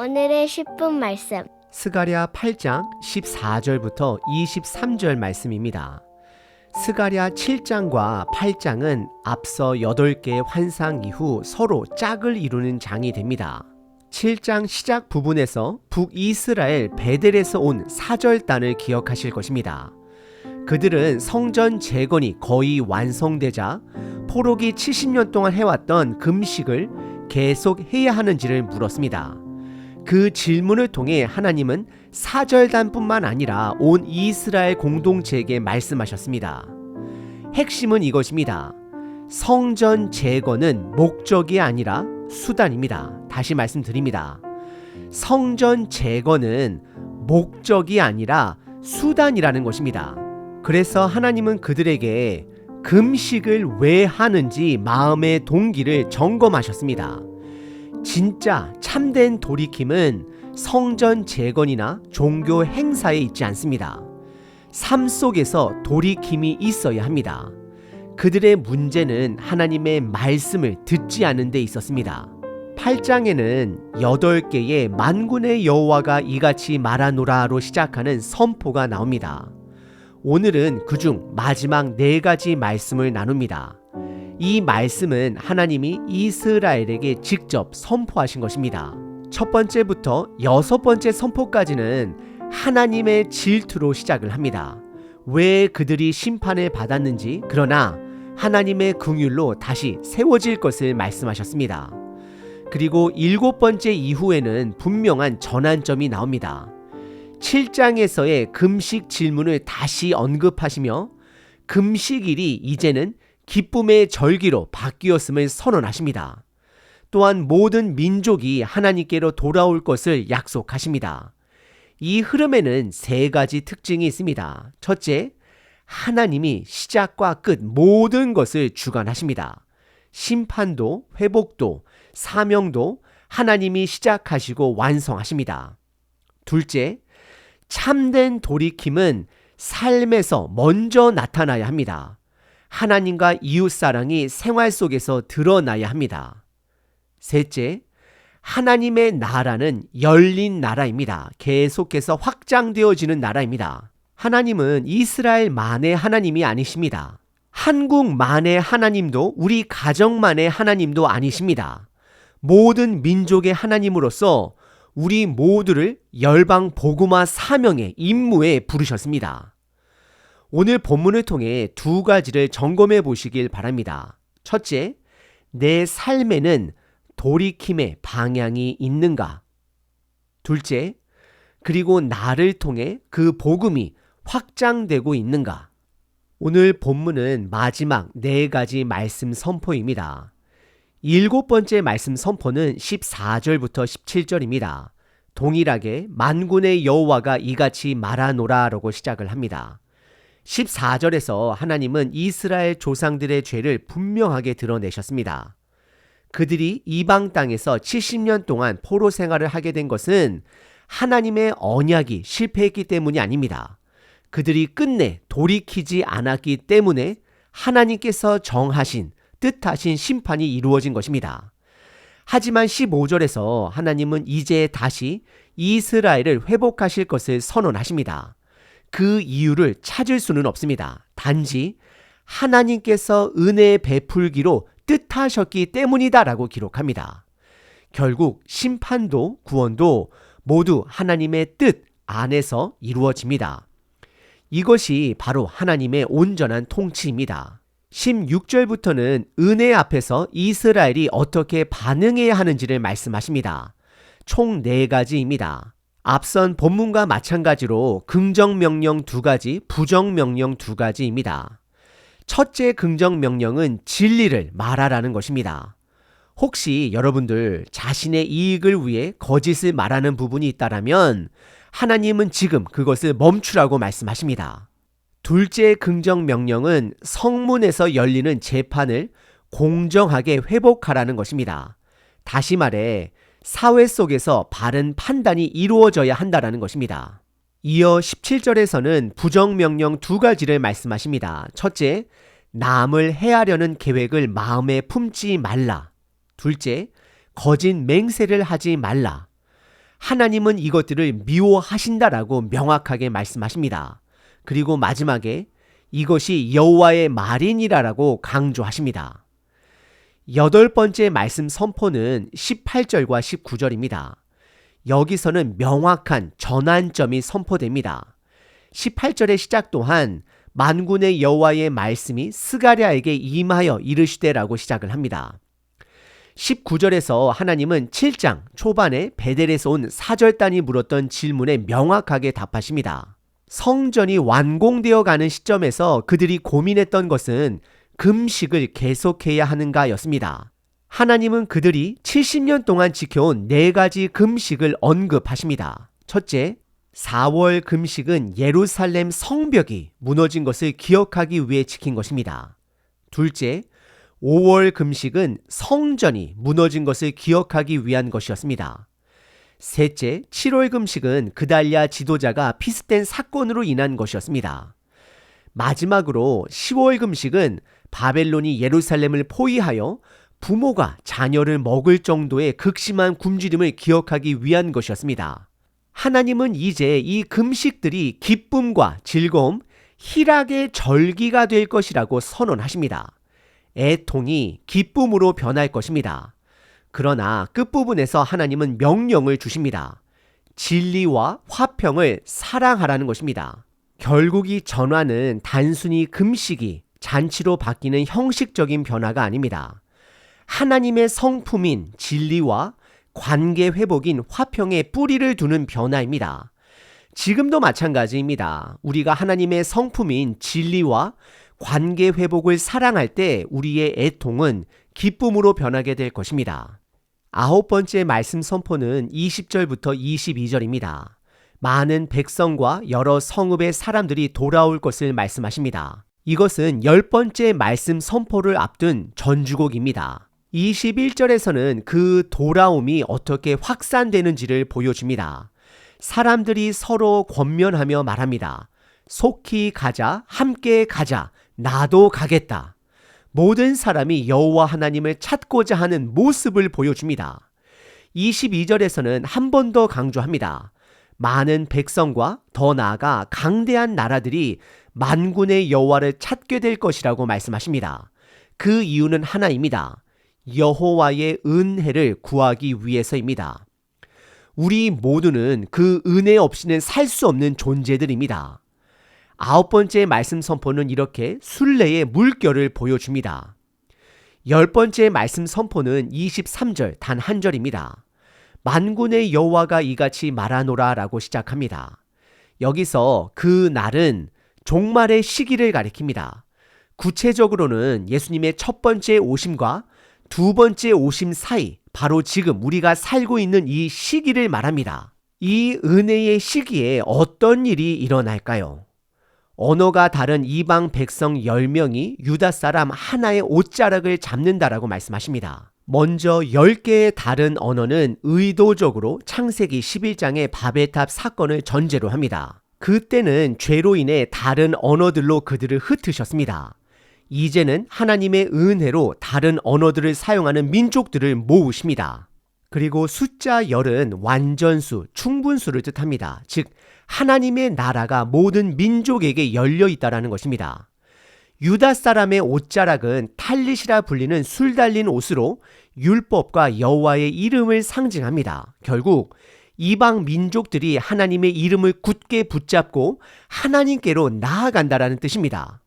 오늘의 10분 말씀. 스가랴 8장 14절부터 23절 말씀입니다. 스가랴 7장과 8장은 앞서 8개의 환상 이후 서로 짝을 이루는 장이 됩니다. 7장 시작 부분에서 북이스라엘 베델에서 온 사절단을 기억하실 것입니다. 그들은 성전 재건이 거의 완성되자 포로기 70년 동안 해왔던 금식을 계속 해야 하는지를 물었습니다. 그 질문을 통해 하나님은 사절단뿐만 아니라 온 이스라엘 공동체에게 말씀하셨습니다. 핵심은 이것입니다. 성전 재건은 목적이 아니라 수단입니다. 다시 말씀드립니다. 성전 재건은 목적이 아니라 수단이라는 것입니다. 그래서 하나님은 그들에게 금식을 왜 하는지 마음의 동기를 점검하셨습니다. 진짜 참된 돌이킴은 성전 재건이나 종교 행사에 있지 않습니다. 삶 속에서 돌이킴이 있어야 합니다. 그들의 문제는 하나님의 말씀을 듣지 않는 데 있었습니다. 8장에는 8개의 만군의 여호와가 이같이 말하노라로 시작하는 선포가 나옵니다. 오늘은 그중 마지막 4가지 말씀을 나눕니다. 이 말씀은 하나님이 이스라엘에게 직접 선포하신 것입니다. 첫 번째부터 6번째 선포까지는 하나님의 질투로 시작을 합니다. 왜 그들이 심판을 받았는지, 그러나 하나님의 긍휼로 다시 세워질 것을 말씀하셨습니다. 그리고 7번째 이후에는 분명한 전환점이 나옵니다. 7장에서의 금식 질문을 다시 언급하시며 금식일이 이제는 기쁨의 절기로 바뀌었음을 선언하십니다. 또한 모든 민족이 하나님께로 돌아올 것을 약속하십니다. 이 흐름에는 3가지 특징이 있습니다. 첫째, 하나님이 시작과 끝 모든 것을 주관하십니다. 심판도, 회복도, 사명도 하나님이 시작하시고 완성하십니다. 둘째, 참된 돌이킴은 삶에서 먼저 나타나야 합니다. 하나님과 이웃사랑이 생활 속에서 드러나야 합니다. 셋째, 하나님의 나라는 열린 나라입니다. 계속해서 확장되어지는 나라입니다. 하나님은 이스라엘만의 하나님이 아니십니다. 한국만의 하나님도 우리 가정만의 하나님도 아니십니다. 모든 민족의 하나님으로서 우리 모두를 열방 복음화 사명의 임무에 부르셨습니다. 오늘 본문을 통해 2가지를 점검해 보시길 바랍니다. 첫째, 내 삶에는 돌이킴의 방향이 있는가? 둘째, 그리고 나를 통해 그 복음이 확장되고 있는가? 오늘 본문은 마지막 4가지 말씀 선포입니다. 7번째 말씀 선포는 14절부터 17절입니다. 동일하게 만군의 여호와가 이같이 말하노라라고 시작을 합니다. 14절에서 하나님은 이스라엘 조상들의 죄를 분명하게 드러내셨습니다. 그들이 이방 땅에서 70년 동안 포로 생활을 하게 된 것은 하나님의 언약이 실패했기 때문이 아닙니다. 그들이 끝내 돌이키지 않았기 때문에 하나님께서 정하신 뜻하신 심판이 이루어진 것입니다. 하지만 15절에서 하나님은 이제 다시 이스라엘을 회복하실 것을 선언하십니다. 그 이유를 찾을 수는 없습니다. 단지 하나님께서 은혜 베풀기로 뜻하셨기 때문이다라고 기록합니다. 결국 심판도 구원도 모두 하나님의 뜻 안에서 이루어집니다. 이것이 바로 하나님의 온전한 통치입니다. 16절부터는 은혜 앞에서 이스라엘이 어떻게 반응해야 하는지를 말씀하십니다. 총 4가지입니다. 앞선 본문과 마찬가지로 긍정명령 2가지, 부정명령 2가지입니다. 첫째 긍정명령은 진리를 말하라는 것입니다. 혹시 여러분들 자신의 이익을 위해 거짓을 말하는 부분이 있다면 하나님은 지금 그것을 멈추라고 말씀하십니다. 둘째 긍정명령은 성문에서 열리는 재판을 공정하게 회복하라는 것입니다. 다시 말해 사회 속에서 바른 판단이 이루어져야 한다는 것입니다. 이어 17절에서는 부정명령 2가지를 말씀하십니다. 첫째, 남을 해하려는 계획을 마음에 품지 말라. 둘째, 거짓 맹세를 하지 말라. 하나님은 이것들을 미워하신다라고 명확하게 말씀하십니다. 그리고 마지막에 이것이 여호와의 말이니라라고 강조하십니다. 여덟 번째 말씀 선포는 18절과 19절입니다. 여기서는 명확한 전환점이 선포됩니다. 18절의 시작 또한 만군의 여호와의 말씀이 스가랴에게 임하여 이르시되라고 시작을 합니다. 19절에서 하나님은 7장 초반에 베델에서 온 사절단이 물었던 질문에 명확하게 답하십니다. 성전이 완공되어 가는 시점에서 그들이 고민했던 것은 금식을 계속해야 하는가였습니다. 하나님은 그들이 70년 동안 지켜온 4가지 금식을 언급하십니다. 첫째, 4월 금식은 예루살렘 성벽이 무너진 것을 기억하기 위해 지킨 것입니다. 둘째, 5월 금식은 성전이 무너진 것을 기억하기 위한 것이었습니다. 셋째, 7월 금식은 그달랴 지도자가 피습된 사건으로 인한 것이었습니다. 마지막으로 10월 금식은 바벨론이 예루살렘을 포위하여 부모가 자녀를 먹을 정도의 극심한 굶주림을 기억하기 위한 것이었습니다. 하나님은 이제 이 금식들이 기쁨과 즐거움, 희락의 절기가 될 것이라고 선언하십니다. 애통이 기쁨으로 변할 것입니다. 그러나 끝부분에서 하나님은 명령을 주십니다. 진리와 화평을 사랑하라는 것입니다. 결국 이 전환은 단순히 금식이 잔치로 바뀌는 형식적인 변화가 아닙니다. 하나님의 성품인 진리와 관계 회복인 화평에 뿌리를 두는 변화입니다. 지금도 마찬가지입니다. 우리가 하나님의 성품인 진리와 관계 회복을 사랑할 때 우리의 애통은 기쁨으로 변하게 될 것입니다. 9번째 말씀 선포는 20절부터 22절입니다. 많은 백성과 여러 성읍의 사람들이 돌아올 것을 말씀하십니다. 이것은 10번째 말씀 선포를 앞둔 전주곡입니다. 21절에서는 그 돌아옴이 어떻게 확산되는지를 보여줍니다. 사람들이 서로 권면하며 말합니다. 속히 가자, 함께 가자, 나도 가겠다. 모든 사람이 여호와 하나님을 찾고자 하는 모습을 보여줍니다. 22절에서는 한 번 더 강조합니다. 많은 백성과 더 나아가 강대한 나라들이 만군의 여호와를 찾게 될 것이라고 말씀하십니다. 그 이유는 하나입니다. 여호와의 은혜를 구하기 위해서입니다. 우리 모두는 그 은혜 없이는 살 수 없는 존재들입니다. 9번째 말씀 선포는 이렇게 순례의 물결을 보여줍니다. 10번째 말씀 선포는 23절 단 한 절입니다. 만군의 여호와가 이같이 말하노라 라고 시작합니다. 여기서 그 날은 종말의 시기를 가리킵니다. 구체적으로는 예수님의 첫 번째 오심과 두 번째 오심 사이, 바로 지금 우리가 살고 있는 이 시기를 말합니다. 이 은혜의 시기에 어떤 일이 일어날까요? 언어가 다른 이방 백성 10명이 유다 사람 하나의 옷자락을 잡는다라고 말씀하십니다. 먼저 10개의 다른 언어는 의도적으로 창세기 11장의 바벨탑 사건을 전제로 합니다. 그때는 죄로 인해 다른 언어들로 그들을 흩으셨습니다. 이제는 하나님의 은혜로 다른 언어들을 사용하는 민족들을 모으십니다. 그리고 숫자 10은 완전수, 충분수를 뜻합니다. 즉 하나님의 나라가 모든 민족에게 열려 있다라는 것입니다. 유다 사람의 옷자락은 탈릿이라 불리는 술 달린 옷으로 율법과 여호와의 이름을 상징합니다. 결국 이방 민족들이 하나님의 이름을 굳게 붙잡고 하나님께로 나아간다라는 뜻입니다.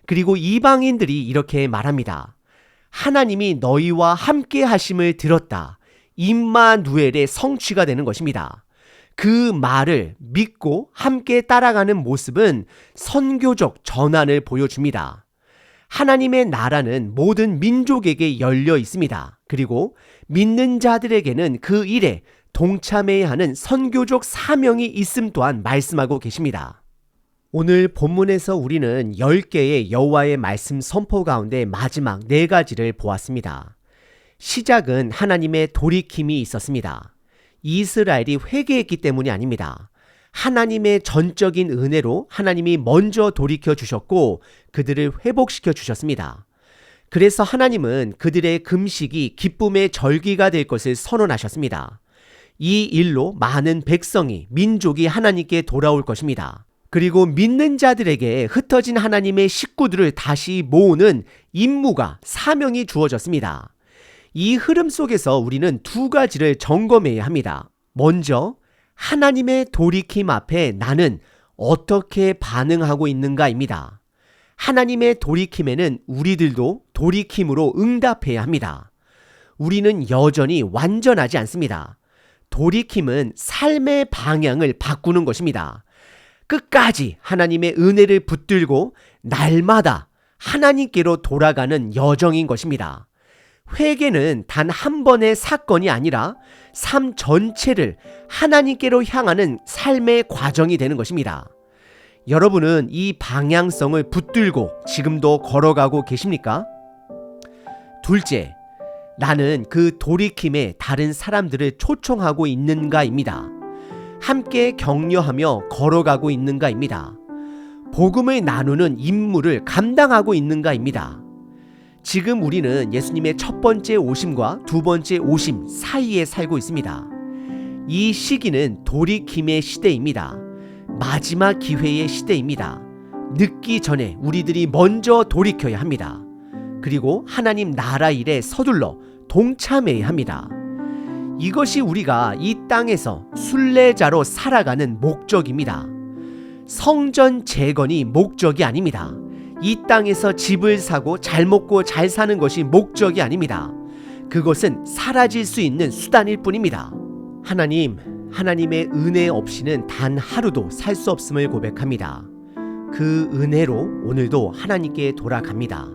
그리고 이방인들이 이렇게 말합니다. 하나님이 너희와 함께 하심을 들었다. 임마누엘의 성취가 되는 것입니다. 그 말을 믿고 함께 따라가는 모습은 선교적 전환을 보여줍니다. 하나님의 나라는 모든 민족에게 열려 있습니다. 그리고 믿는 자들에게는 그 일에 동참해야 하는 선교적 사명이 있음 또한 말씀하고 계십니다. 오늘 본문에서 우리는 10개의 여호와의 말씀 선포 가운데 마지막 4가지를 보았습니다. 시작은 하나님의 돌이킴이 있었습니다. 이스라엘이 회개했기 때문이 아닙니다. 하나님의 전적인 은혜로 하나님이 먼저 돌이켜 주셨고 그들을 회복시켜 주셨습니다. 그래서 하나님은 그들의 금식이 기쁨의 절기가 될 것을 선언하셨습니다. 이 일로 많은 백성이, 민족이 하나님께 돌아올 것입니다. 그리고 믿는 자들에게 흩어진 하나님의 식구들을 다시 모으는 임무가, 사명이 주어졌습니다. 이 흐름 속에서 우리는 두 가지를 점검해야 합니다. 먼저 하나님의 돌이킴 앞에 나는 어떻게 반응하고 있는가입니다. 하나님의 돌이킴에는 우리들도 돌이킴으로 응답해야 합니다. 우리는 여전히 완전하지 않습니다. 돌이킴은 삶의 방향을 바꾸는 것입니다. 끝까지 하나님의 은혜를 붙들고 날마다 하나님께로 돌아가는 여정인 것입니다. 회개는 단 한 번의 사건이 아니라 삶 전체를 하나님께로 향하는 삶의 과정이 되는 것입니다. 여러분은 이 방향성을 붙들고 지금도 걸어가고 계십니까? 둘째, 나는 그 돌이킴에 다른 사람들을 초청하고 있는가입니다. 함께 격려하며 걸어가고 있는가입니다. 복음을 나누는 임무를 감당하고 있는가입니다. 지금 우리는 예수님의 첫 번째 오심과 두 번째 오심 사이에 살고 있습니다. 이 시기는 돌이킴의 시대입니다. 마지막 기회의 시대입니다. 늦기 전에 우리들이 먼저 돌이켜야 합니다. 그리고 하나님 나라 일에 서둘러 동참해야 합니다. 이것이 우리가 이 땅에서 순례자로 살아가는 목적입니다. 성전 재건이 목적이 아닙니다. 이 땅에서 집을 사고 잘 먹고 잘 사는 것이 목적이 아닙니다. 그것은 사라질 수 있는 수단일 뿐입니다. 하나님의 은혜 없이는 단 하루도 살 수 없음을 고백합니다. 그 은혜로 오늘도 하나님께 돌아갑니다.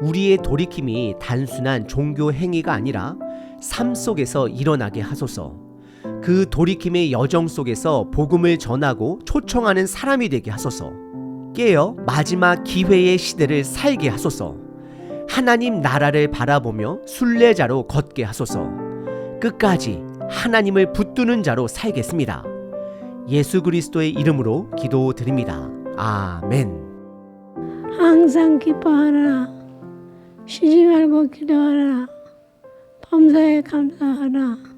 우리의 돌이킴이 단순한 종교 행위가 아니라 삶 속에서 일어나게 하소서. 그 돌이킴의 여정 속에서 복음을 전하고 초청하는 사람이 되게 하소서. 깨어 마지막 기회의 시대를 살게 하소서. 하나님 나라를 바라보며 순례자로 걷게 하소서. 끝까지 하나님을 붙드는 자로 살겠습니다. 예수 그리스도의 이름으로 기도드립니다. 아멘. 항상 기뻐하라. 쉬지 말고 기도하라. 범사에 감사하라.